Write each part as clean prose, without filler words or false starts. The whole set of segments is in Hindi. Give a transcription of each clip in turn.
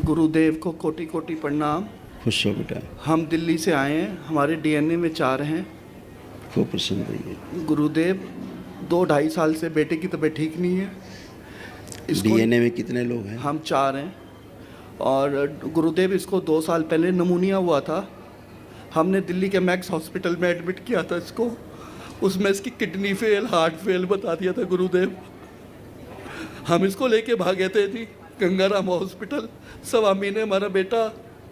गुरुदेव को कोटि कोटि प्रणाम। खुश हो बेटा, हम दिल्ली से आए हैं, हमारे डीएनए में 4 हैं। खूब प्रसन्न रहिए। गुरुदेव 2-2.5 साल से बेटे की तबीयत ठीक नहीं है। डीएनए में कितने लोग हैं? हम 4 हैं। और गुरुदेव इसको 2 साल पहले नमूनिया हुआ था। हमने दिल्ली के मैक्स हॉस्पिटल में एडमिट किया था इसको। उसमें इसकी किडनी फेल, हार्ट फेल बता दिया था गुरुदेव। हम इसको लेके भागे थे जी गंगाराम हॉस्पिटल। 1.25 महीने हमारा बेटा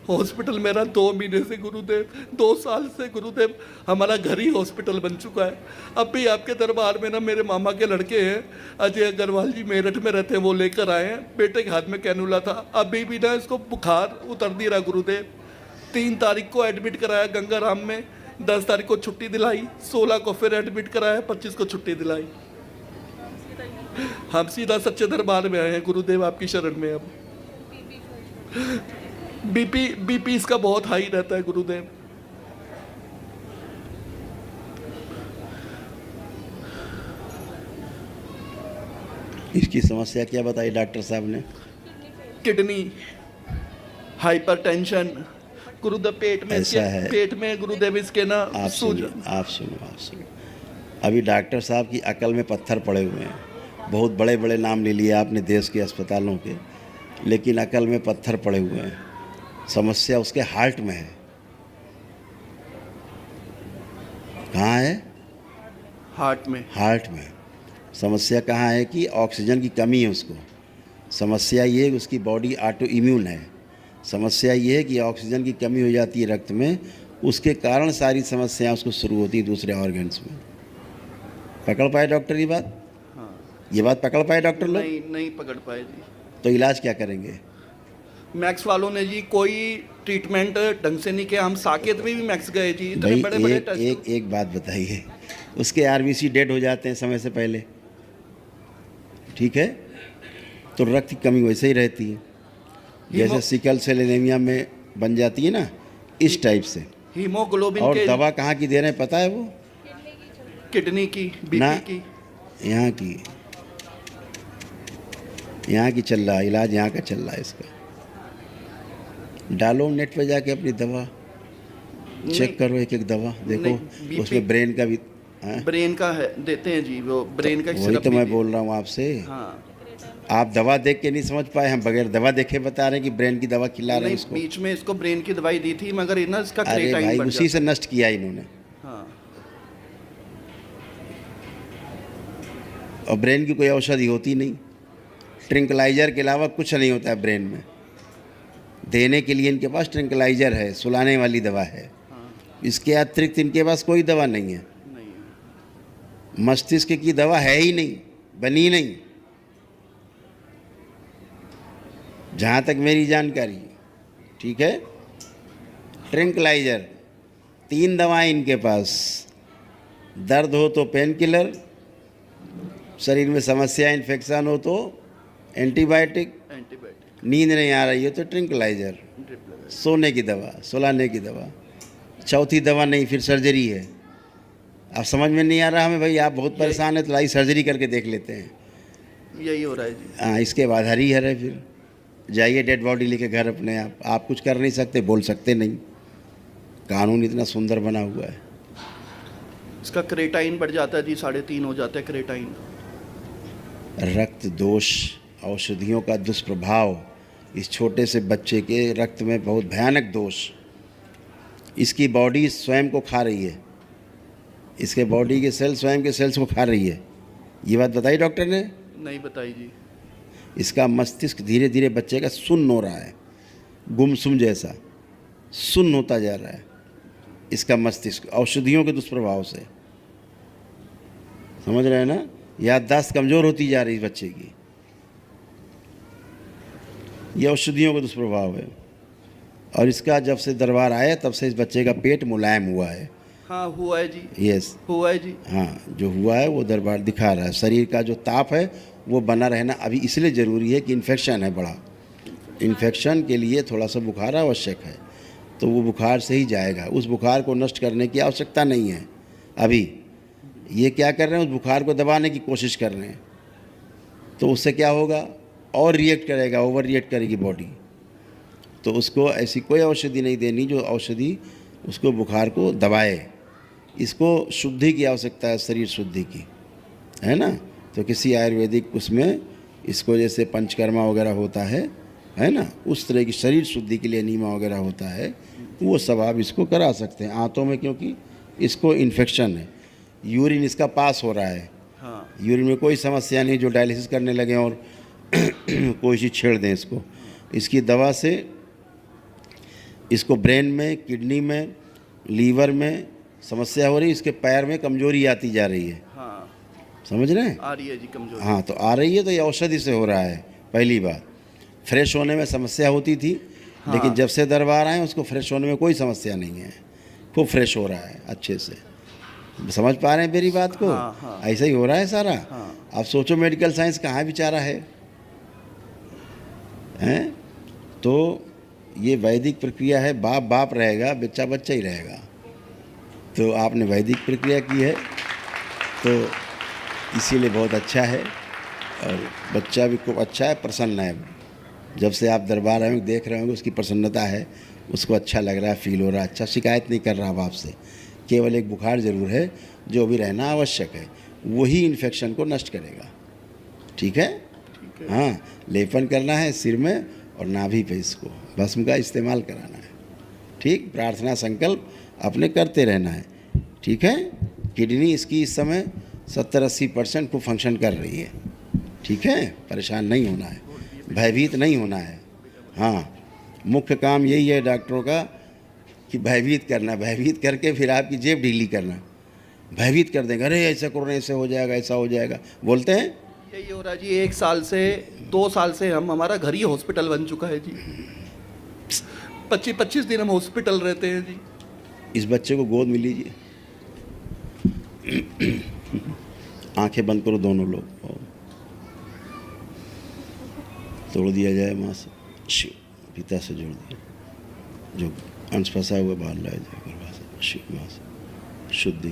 हॉस्पिटल में रहा। 2 महीने से गुरुदेव, 2 साल से गुरुदेव हमारा घर ही हॉस्पिटल बन चुका है। अब भी आपके दरबार में ना मेरे मामा के लड़के हैं, अजय अग्रवाल जी, मेरठ में रहते हैं, वो लेकर आए हैं। बेटे के हाथ में कैनुला था। अभी भी ना इसको बुखार उतर नहीं रहा गुरुदेव। 3 तारीख को एडमिट कराया गंगाराम में, 10 तारीख को छुट्टी दिलाई, 16 को फिर एडमिट कराया, 25 को छुट्टी दिलाई। हम सीधा सच्चे दरबार में आए हैं गुरुदेव, आपकी शरण में। अब बीपी इसका बहुत हाई रहता है गुरुदेव। इसकी समस्या क्या बताई डॉक्टर साहब ने? किडनी, हाइपरटेंशन गुरुदेव, पेट में ऐसा है। पेट में गुरुदेव इसके ना आप सुनो। अभी डॉक्टर साहब की अकल में पत्थर पड़े हुए हैं। बहुत बड़े बड़े नाम ले लिए आपने देश के अस्पतालों के, लेकिन अकल में पत्थर पड़े हुए हैं। समस्या उसके हार्ट में है। कहाँ है? हार्ट में। हार्ट में समस्या कहाँ है कि ऑक्सीजन की कमी है उसको। समस्या ये है कि उसकी बॉडी ऑटो इम्यून है। समस्या ये है कि ऑक्सीजन की कमी हो जाती है रक्त में, उसके कारण सारी समस्याएं उसको शुरू होती है दूसरे ऑर्गन्स में। पकड़ पाए डॉक्टर ये बात? हाँ। ये बात पकड़ पाए डॉक्टर लोग? नहीं पकड़ पाए जी। तो इलाज क्या करेंगे? मैक्स वालों ने जी कोई ट्रीटमेंट ढंग से नहीं किया। हम साकेत में भी मैक्स गए जी, इतने भाई बड़े टेस्ट। एक बात बताइए, उसके आरबीसी डेड हो जाते हैं समय से पहले, ठीक है? तो रक्त की कमी वैसे ही रहती है, जैसे सिकल सेल एनीमिया में बन जाती है ना, इस टाइप से। हीमोग्लोबिन और के दवा कहाँ की दे रहे हैं पता है वो? किडनी की, बीपी की। यहाँ की चल रहा है इलाज, यहाँ का चल रहा है इसका। डालो नेट पे जाके अपनी दवा, चेक करो एक एक दवा, देखो उसमें ब्रेन का भी ब्रेन का है, देते हैं जी वो ब्रेन का। वही तो मैं बोल रहा हूँ आपसे। हाँ। आप दवा देख के नहीं समझ पाए, हम बगैर दवा देखे बता रहे हैं कि ब्रेन की दवा खिला रहे हैं इसको। बीच में इसको ब्रेन की दवाई दी थी, मगर ना इसका अरे भाई उसी से नष्ट किया इन्होंने। हाँ। और ब्रेन की कोई औषधि होती नहीं, ट्रिंकलाइजर के अलावा कुछ नहीं होता है ब्रेन में। देने के लिए इनके पास ट्रिंकलाइजर है, सुलाने वाली दवा है। इसके अतिरिक्त इनके पास कोई दवा नहीं है। मस्तिष्क की दवा है ही नहीं, बनी नहीं, जहाँ तक मेरी जानकारी, ठीक है? ट्रिंकलाइजर 3 दवाएं इनके पास। दर्द हो तो पेन किलर, शरीर में समस्या इन्फेक्शन हो तो एंटीबायोटिक, नींद नहीं आ रही है तो ट्रिंकलाइजर, सोने की दवा, सुलाने की दवा। चौथी दवा नहीं, फिर सर्जरी है। अब समझ में नहीं आ रहा हमें भाई, आप बहुत परेशान है तो लाई सर्जरी करके देख लेते हैं। यही हो रहा है जी। हाँ, इसके बाद हरी है, फिर जाइए डेड बॉडी लेके घर अपने। आप कुछ कर नहीं सकते, बोल सकते नहीं। कानून इतना सुंदर बना हुआ है। इसका क्रेटाइन बढ़ जाता है जी, 3.5 हो जाता है क्रेटाइन। रक्त दोष, औषधियों का दुष्प्रभाव इस छोटे से बच्चे के रक्त में बहुत भयानक दोष। इसकी बॉडी स्वयं को खा रही है, इसके बॉडी के सेल स्वयं के सेल्स को खा रही है। ये बात बताई डॉक्टर ने? नहीं बताई जी। इसका मस्तिष्क धीरे धीरे बच्चे का सुन्न हो रहा है, गुमसुम जैसा सुन्न होता जा रहा है इसका मस्तिष्क, औषधियों के दुष्प्रभाव से। समझ रहे हैं ना? याददाश्त कमज़ोर होती जा रही है बच्चे की। ये औषधियों का दुष्प्रभाव है। और इसका जब से दरबार आया तब से इस बच्चे का पेट मुलायम हुआ है। हाँ हुआ है जी। यस हुआ है जी। हाँ, जो हुआ है वो दरबार दिखा रहा है। शरीर का जो ताप है वो बना रहना अभी इसलिए ज़रूरी है कि इन्फेक्शन है बड़ा। इन्फेक्शन के लिए थोड़ा सा बुखार आवश्यक है, तो वो बुखार से ही जाएगा। उस बुखार को नष्ट करने की आवश्यकता नहीं है अभी। ये क्या कर रहे हैं, उस बुखार को दबाने की कोशिश कर रहे हैं, तो उससे क्या होगा, और रिएक्ट करेगा, ओवर रिएक्ट करेगी बॉडी। तो उसको ऐसी कोई औषधि नहीं देनी जो औषधि उसको बुखार को दबाए। इसको शुद्धि की आवश्यकता है, शरीर शुद्धि की, है ना। तो किसी आयुर्वेदिक उसमें इसको जैसे पंचकर्मा वगैरह होता है ना, उस तरह की शरीर शुद्धि के लिए नीमा वगैरह होता है, वो सब आप इसको करा सकते हैं आंतों में, क्योंकि इसको इन्फेक्शन है। यूरिन इसका पास हो रहा है, हाँ यूरिन में कोई समस्या नहीं जो डायलिसिस करने लगे और कोई चीज़ छेड़ दें इसको। इसकी दवा से इसको ब्रेन में, किडनी में, लीवर में समस्या हो रही है, इसके पैर में कमजोरी आती जा रही है, हाँ समझ रहे हैं। आ रही है जी कमजोरी। हाँ, तो आ रही है तो ये औषधि से हो रहा है। पहली बात, फ्रेश होने में समस्या होती थी, हाँ। लेकिन जब से दरबार आए उसको फ्रेश होने में कोई समस्या नहीं है, खूब फ्रेश हो रहा है अच्छे से। समझ पा रहे हैं मेरी बात को? हाँ, हाँ। ऐसा ही हो रहा है सारा। हाँ। आप सोचो मेडिकल साइंस कहाँ बेचारा है, हैं? तो ये वैदिक प्रक्रिया है, बाप बाप रहेगा, बच्चा बच्चा ही रहेगा। तो आपने वैदिक प्रक्रिया की है तो इसीलिए बहुत अच्छा है, और बच्चा भी खूब अच्छा है, प्रसन्न है। जब से आप दरबार आए देख रहे होंगे उसकी प्रसन्नता है, उसको अच्छा लग रहा है, फील हो रहा है, अच्छा, शिकायत नहीं कर रहा अब आपसे। केवल एक बुखार ज़रूर है जो भी रहना आवश्यक है, वही इन्फेक्शन को नष्ट करेगा। ठीक है? हाँ, लेपन करना है सिर में और नाभि पे, इसको भस्म का इस्तेमाल कराना है। ठीक, प्रार्थना संकल्प अपने करते रहना है। ठीक है? किडनी इसकी इस समय 70-80% को फंक्शन कर रही है। ठीक है? परेशान नहीं होना है, भयभीत नहीं होना है। हाँ, मुख्य काम यही है डॉक्टरों का कि भयभीत करना, भयभीत करके फिर आपकी जेब ढीली करना। भयभीत कर देंगे, अरे ऐसा करो, ऐसे हो जाएगा, ऐसा हो जाएगा, बोलते हैं। यही हो रहा है जी, 1 साल से 2 साल से हमारा घर ही हॉस्पिटल बन चुका है जी। 25-25 दिन हम हॉस्पिटल रहते हैं जी। इस बच्चे को गोद में लीजिए, आंखें बंद करो दोनों लोग, तोड़ दिया जाए माँ से, शिव पिता से जोड़ दिया, जो अंश फंसा हुआ बाहर लाया जाए गर्भा से, शिव माँ से शुद्धि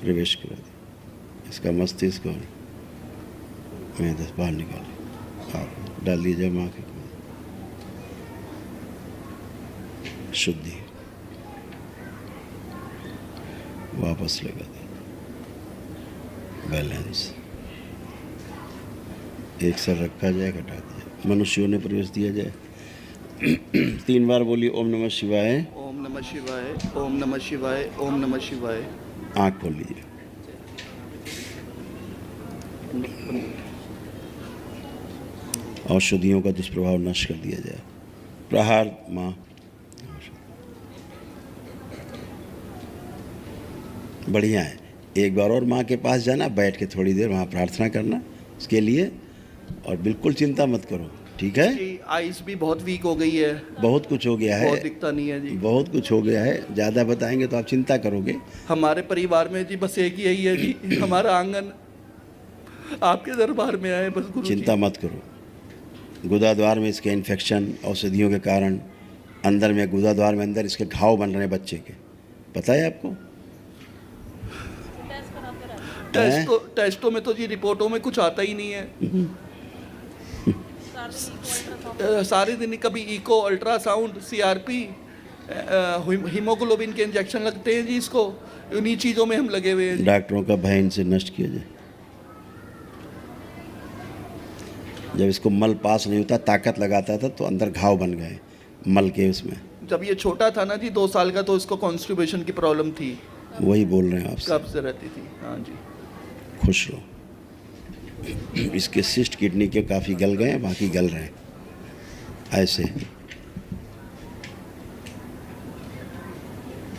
प्रवेश करा दी। इसका मस्तिष्क और मैदा बाहर निकाले, आप डाल दीजिए माँ के, शुद्धि वापस लगा दें, बैलेंस एक सर रखा जाए, घटा दिया, मनुष्यों ने प्रवेश दिया जाए। 3 बार बोलिए ओम नमः शिवाय, ओम नमः शिवाय, ओम नमः शिवाय, ओम नमः शिवाय। आँख खोल लीजिए। औषधियों का दुष्प्रभाव नष्ट कर दिया जाए। प्रहार माँ, बढ़िया है। एक बार और माँ के पास जाना, बैठ के थोड़ी देर वहाँ प्रार्थना करना उसके लिए, और बिल्कुल चिंता मत करो। ठीक है? जी, आइस भी बहुत वीक हो गई है, बहुत कुछ हो गया बहुत है, दिखता नहीं है जी। बहुत कुछ हो गया है, ज़्यादा बताएंगे तो आप चिंता करोगे। हमारे परिवार में जी बस एक यही है जी, हमारा आंगन आपके दरबार में आए बस गुरु जी। चिंता मत करो। गुदाद्वार में इसके इन्फेक्शन औषधियों के कारण, अंदर में गुदाद्वार में अंदर इसके घाव बन रहे हैं बच्चे के, पता है आपको? टेस्टों में तो जी रिपोर्टों में कुछ आता ही नहीं है। सारे दिन कभी इको, अल्ट्रासाउंड, सीआरपी, हीमोग्लोबिन के इंजेक्शन लगते हैं जी इसको, उन्हीं चीज़ों में हम लगे हुए हैं जी। डॉक्टरों का भय इनसे नष्ट किया जाए। जब इसको मल पास नहीं होता, ताकत लगाता था तो अंदर घाव बन गए मल के उसमें। जब ये छोटा था ना जी 2 साल का, तो इसको कॉन्स्टिपेशन की प्रॉब्लम थी, वही बोल रहे हैं आपसे। कब्ज रहती थी। हाँ जी, खुश रहो। इसके सिस्ट किडनी के काफ़ी गल गए हैं, बाकी गल रहे हैं ऐसे।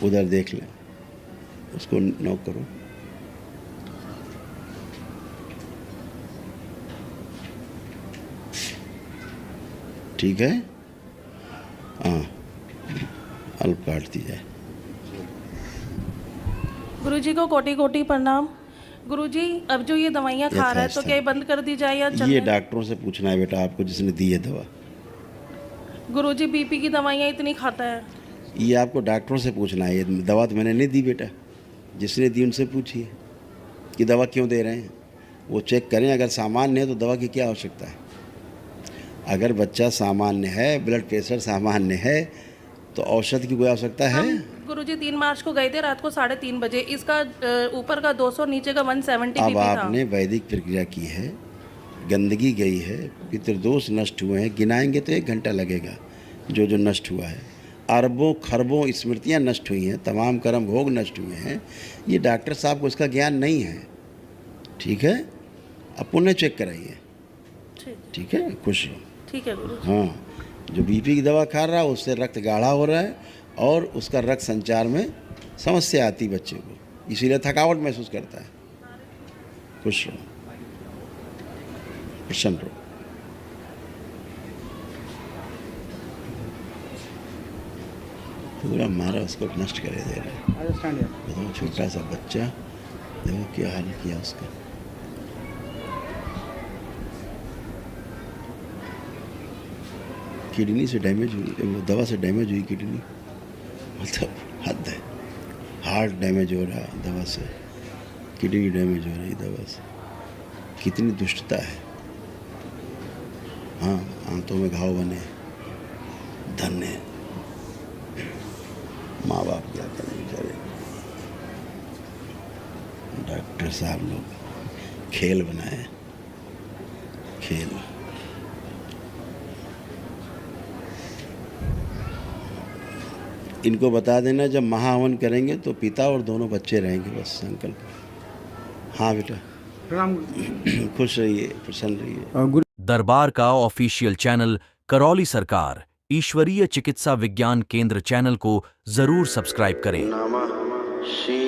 उधर देख लें, उसको नॉक करो। ठीक है? हाँ, अल्प काट दी जाए। गुरुजी को कोटि कोटि प्रणाम। गुरुजी, अब जो ये दवाइयाँ खा रहा है तो क्या ये बंद कर दी जाए या ये चलने? डॉक्टरों से पूछना है बेटा आपको, जिसने दी है दवा। गुरुजी बीपी की दवाइयाँ इतनी खाता है। ये आपको डॉक्टरों से पूछना है, ये दवा तो मैंने नहीं दी बेटा, जिसने दी उनसे पूछिए कि दवा क्यों दे रहे हैं। वो चेक करें, अगर सामान्य है तो दवा की क्या आवश्यकता है। अगर बच्चा सामान्य है, ब्लड प्रेशर सामान्य है, तो औषध की कोई आवश्यकता है? गुरुजी 3 मार्च को गए थे रात को 3:30 बजे। इसका ऊपर का 200 नीचे का 170 अब बीपी था। आपने वैदिक प्रक्रिया की है, गंदगी गई है, पितृदोष नष्ट हुए हैं, गिनाएंगे तो 1 घंटा लगेगा जो जो नष्ट हुआ है। अरबों खरबों स्मृतियाँ नष्ट हुई हैं, तमाम कर्म भोग नष्ट हुए हैं। ये डॉक्टर साहब को इसका ज्ञान नहीं है, ठीक है? अब पुनः चेक कराइए, ठीक है? खुश रहो। ठीक है गुरु। हाँ, जो बीपी की दवा खा रहा है उससे रक्त गाढ़ा हो रहा है और उसका रक्त संचार में समस्या आती बच्चे को, इसीलिए थकावट महसूस करता है। खुश रहो, प्रसन्न रहो। पूरा मारा उसको नष्ट करे दे रहा है। बताओ, छोटा सा बच्चा, देखो क्या हाल किया उसका। किडनी से डैमेज हुई, वो दवा से डैमेज हुई किडनी, मतलब हद है। हार्ट डैमेज हो रहा है दवा से, किडनी डैमेज हो रही दवा से। कितनी दुष्टता है। हाँ, आंतों में घाव बने, धन्य है। माँ बाप क्या करें बेचारे, डॉक्टर साहब लोग खेल बनाए, खेल। इनको बता देना जब महाहवन करेंगे तो पिता और दोनों बच्चे रहेंगे, बस संकल्प। हाँ बेटा, खुश रहिए, प्रसन्न रहिए। दरबार का ऑफिशियल चैनल करौली सरकार ईश्वरीय चिकित्सा विज्ञान केंद्र चैनल को जरूर सब्सक्राइब करें। नमः शिवाय।